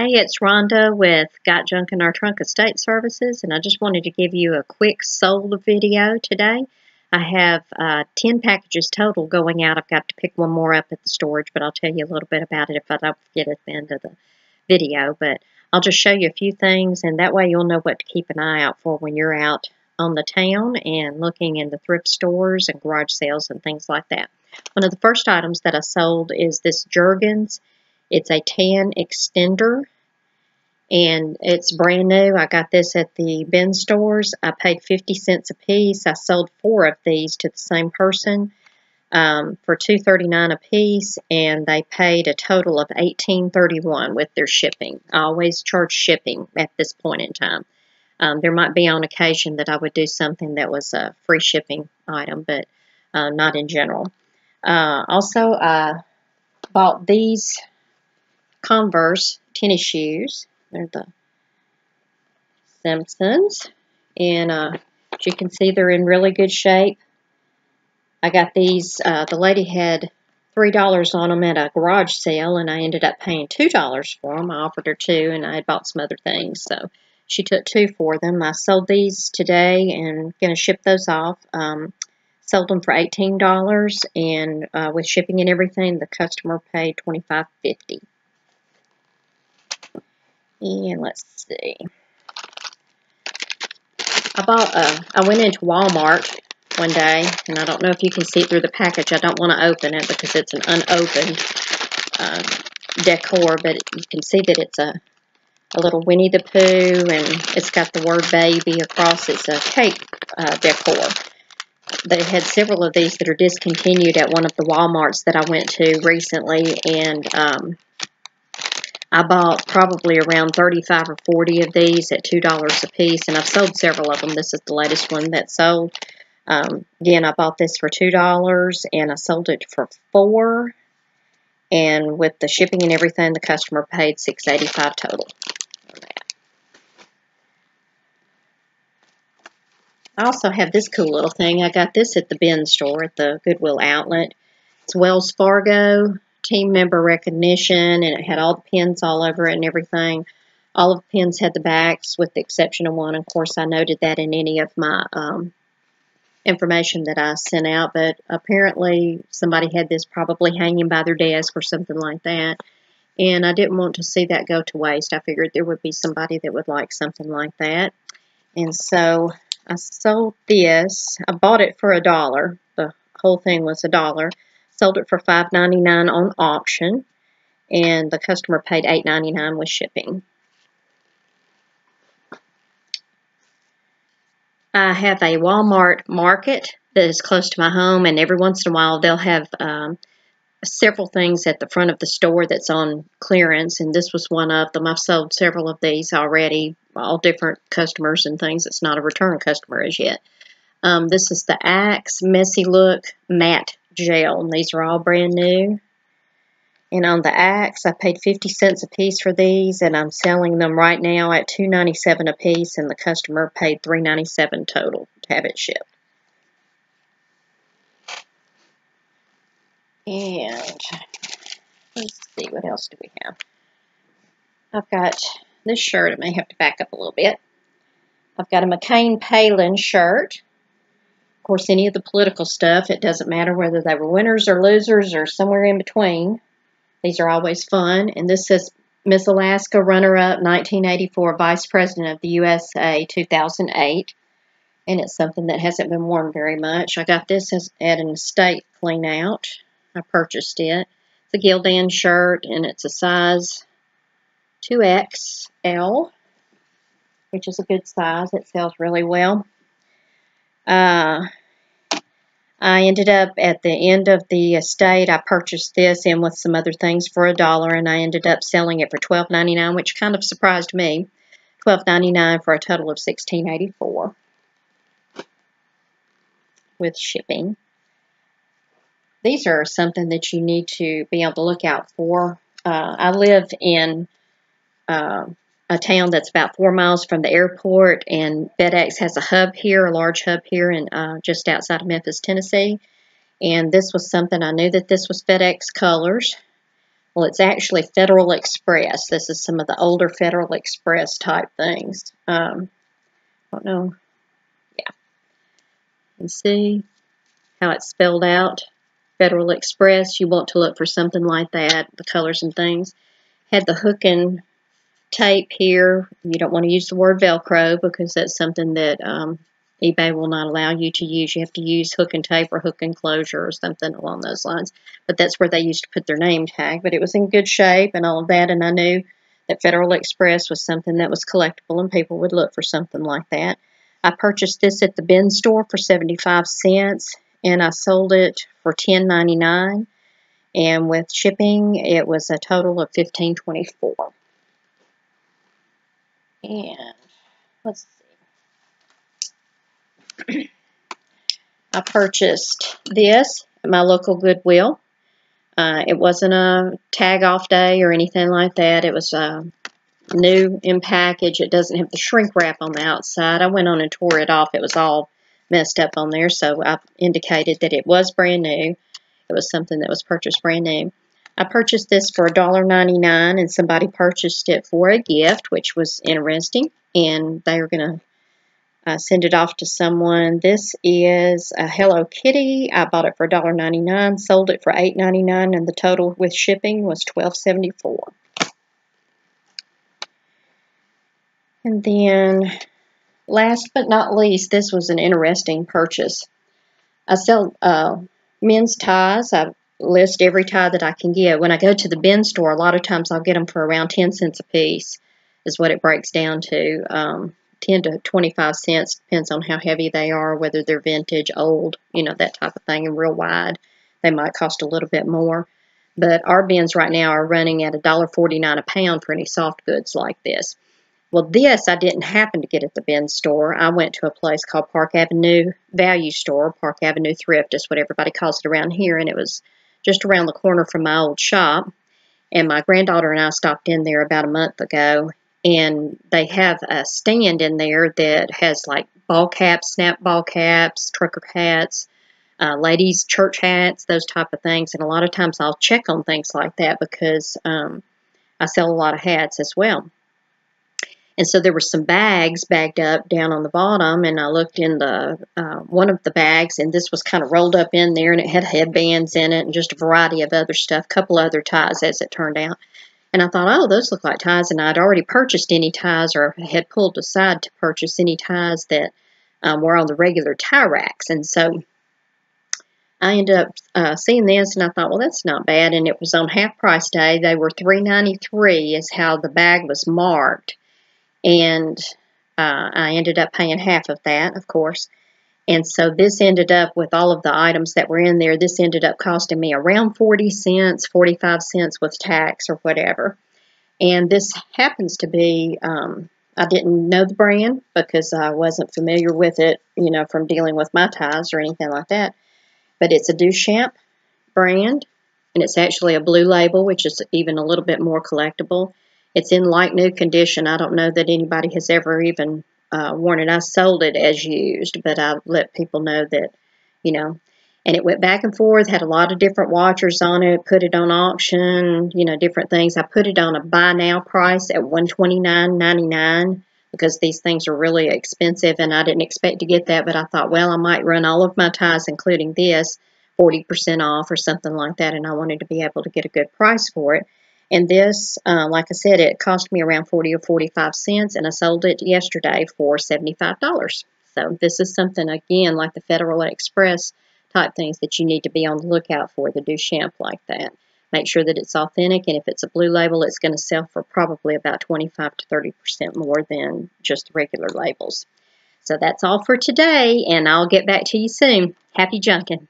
Hey, it's Rhonda with Got Junk in Our Trunk Estate Services, and I just wanted to give you a quick sold video today. I have 10 packages total going out. I've got to pick one more up at the storage, but I'll tell you a little bit about it if I don't forget at the end of the video. But I'll just show you a few things, and that way you'll know what to keep an eye out for when you're out on the town and looking in the thrift stores and garage sales and things like that. One of the first items that I sold is this Jergens. It's a tan extender, and it's brand new. I got this at the bin stores. I paid 50 cents a piece. I sold 4 of these to the same person for $2.39 a piece, and they paid a total of $18.31 with their shipping. I always charge shipping at this point in time. There might be on occasion that I would do something that was a free shipping item, but not in general. Also, I bought these Converse tennis shoes. They're the Simpsons, and as you can see, they're in really good shape. I got these, the lady had $3 on them at a garage sale, and I ended up paying $2 for them. I offered her 2, and I had bought some other things, so she took 2 for them. I sold these today and going to ship those off. Sold them for $18, and with shipping and everything, the customer paid $25.50. And let's see. I went into Walmart one day, and I don't know if you can see through the package. I don't want to open it because it's an unopened decor, but you can see that it's a little Winnie the Pooh, and it's got the word baby across. It's a cake decor. They had several of these that are discontinued at one of the Walmarts that I went to recently, and I bought probably around 35 or 40 of these at $2 a piece, and I've sold several of them. This is the latest one that sold. Again, I bought this for $2, and I sold it for $4, and with the shipping and everything, the customer paid $6.85 total on that. I also have this cool little thing. I got this at the bin store at the Goodwill outlet. It's Wells Fargo team member recognition, and it had all the pins all over it and everything. All of the pins had the backs with the exception of one. Of course, I noted that in any of my information that I sent out, but apparently somebody had this probably hanging by their desk or something like that, and I didn't want to see that go to waste. I figured there would be somebody that would like something like that, and so I sold this. I bought it for $1. The whole thing was $1. Sold it for $5.99 on auction, and the customer paid $8.99 with shipping. I have a Walmart market that is close to my home, and every once in a while they'll have several things at the front of the store that's on clearance, and this was one of them. I've sold several of these already, all different customers and things. It's not a return customer as yet. This is the Axe Messy Look Matte Gel, and these are all brand new. And on the Axe, I paid 50 cents a piece for these, and I'm selling them right now at $2.97 a piece, and the customer paid $3.97 total to have it shipped. And let's see, what else do we have? I've got this shirt. I may have to back up a little bit. I've got a McCain Palin shirt. Of course, any of the political stuff, it doesn't matter whether they were winners or losers or somewhere in between. These are always fun. And this says Miss Alaska Runner-Up 1984 Vice President of the USA 2008. And it's something that hasn't been worn very much. I got this at an estate clean out. I purchased it. It's a Gildan shirt, and it's a size 2XL, which is a good size. It sells really well. I ended up at the end of the estate. I purchased this in with some other things for $1, and I ended up selling it for $12.99, which kind of surprised me. $12.99 for a total of $16.84 with shipping. These are something that you need to be able to look out for. I live in a town that's about 4 miles from the airport, and FedEx has a hub here, a large hub here in just outside of Memphis, Tennessee. And this was something, I knew that this was FedEx Colors. Well, it's actually Federal Express. This is some of the older Federal Express type things. I don't know. Yeah. You see how it's spelled out? Federal Express. You want to look for something like that, the colors and things. Had the hook and tape here. You don't want to use the word Velcro because that's something that eBay will not allow you to use. You have to use hook and tape or hook enclosure or something along those lines. But that's where they used to put their name tag. But it was in good shape and all of that, and I knew that Federal Express was something that was collectible and people would look for something like that. I purchased this at the bin store for 75 cents and I sold it for $10.99, and with shipping it was a total of $15.24. And let's see. I purchased this at my local Goodwill. It wasn't a tag off day or anything like that. It was new in package. It doesn't have the shrink wrap on the outside. I went on and tore it off. It was all messed up on there, so I indicated that it was brand new. It was something that was purchased brand new. I purchased this for $1.99, and somebody purchased it for a gift, which was interesting, and they were going to send it off to someone. This is a Hello Kitty. I bought it for $1.99, sold it for $8.99, and the total with shipping was $12.74. And then, last but not least, this was an interesting purchase. I sell men's ties. I list every tie that I can get. When I go to the bin store, a lot of times I'll get them for around 10 cents a piece is what it breaks down to. 10 to 25 cents, depends on how heavy they are, whether they're vintage, old, you know, that type of thing, and real wide. They might cost a little bit more. But our bins right now are running at $1.49 a pound for any soft goods like this. Well, this I didn't happen to get at the bin store. I went to a place called Park Avenue Value Store. Park Avenue Thrift is what everybody calls it around here, and it was just around the corner from my old shop. And my granddaughter and I stopped in there about a month ago, and they have a stand in there that has like ball caps, snap ball caps, trucker hats, ladies' church hats, those type of things. And a lot of times I'll check on things like that because I sell a lot of hats as well. And so there were some bags bagged up down on the bottom, and I looked in the one of the bags, and this was kind of rolled up in there, and it had headbands in it and just a variety of other stuff, a couple other ties as it turned out. And I thought, oh, those look like ties, and I'd already purchased any ties or had pulled aside to purchase any ties that were on the regular tie racks. And so I ended up seeing this, and I thought, well, that's not bad, and it was on half price day. They were $3.93 is how the bag was marked. And I ended up paying half of that, of course. And so this ended up, with all of the items that were in there, this ended up costing me around 40 cents, 45 cents with tax or whatever. And this happens to be, I didn't know the brand because I wasn't familiar with it, you know, from dealing with my ties or anything like that. But it's a Duchamp brand, and it's actually a blue label, which is even a little bit more collectible. It's in like new condition. I don't know that anybody has ever even worn it. I sold it as used, but I let people know that, you know, and it went back and forth, had a lot of different watchers on it, put it on auction, you know, different things. I put it on a buy now price at $129.99 because these things are really expensive, and I didn't expect to get that, but I thought, well, I might run all of my ties, including this, 40% off or something like that, and I wanted to be able to get a good price for it. And this, like I said, it cost me around 40 or 45 cents, and I sold it yesterday for $75. So this is something, again, like the Federal Express type things that you need to be on the lookout for, the Duchamp like that. Make sure that it's authentic, and if it's a blue label, it's going to sell for probably about 25 to 30% more than just the regular labels. So that's all for today, and I'll get back to you soon. Happy junking.